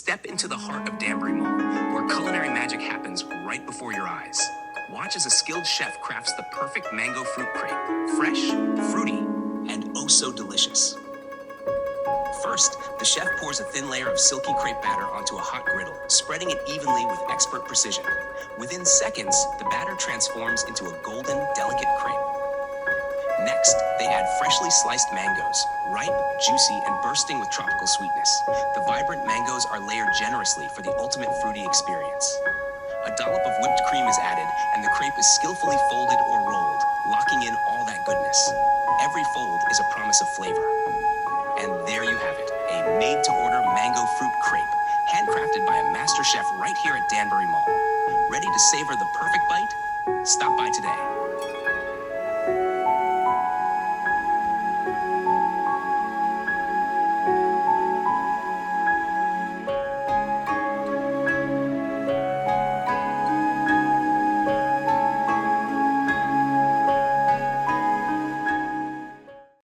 Step into the heart of Danbury Mall, where culinary magic happens right before your eyes. Watch as a skilled chef crafts the perfect mango fruit crepe, fresh, fruity, and oh so delicious. First, the chef pours a thin layer of silky crepe batter onto a hot griddle, spreading it evenly with expert precision. Within seconds, the batter transforms into a golden, delicate crepe. Next, they add freshly sliced mangoes, ripe, juicy, and bursting with tropical sweetness. The vibrant mangoes are layered generously for the ultimate fruity experience. A dollop of whipped cream is added, and the crepe is skillfully folded or rolled, locking in all that goodness. Every fold is a promise of flavor. And there you have it, a made-to-order mango fruit crepe, handcrafted by a master chef right here at Danbury Mall. Ready to savor the perfect bite? Stop by today.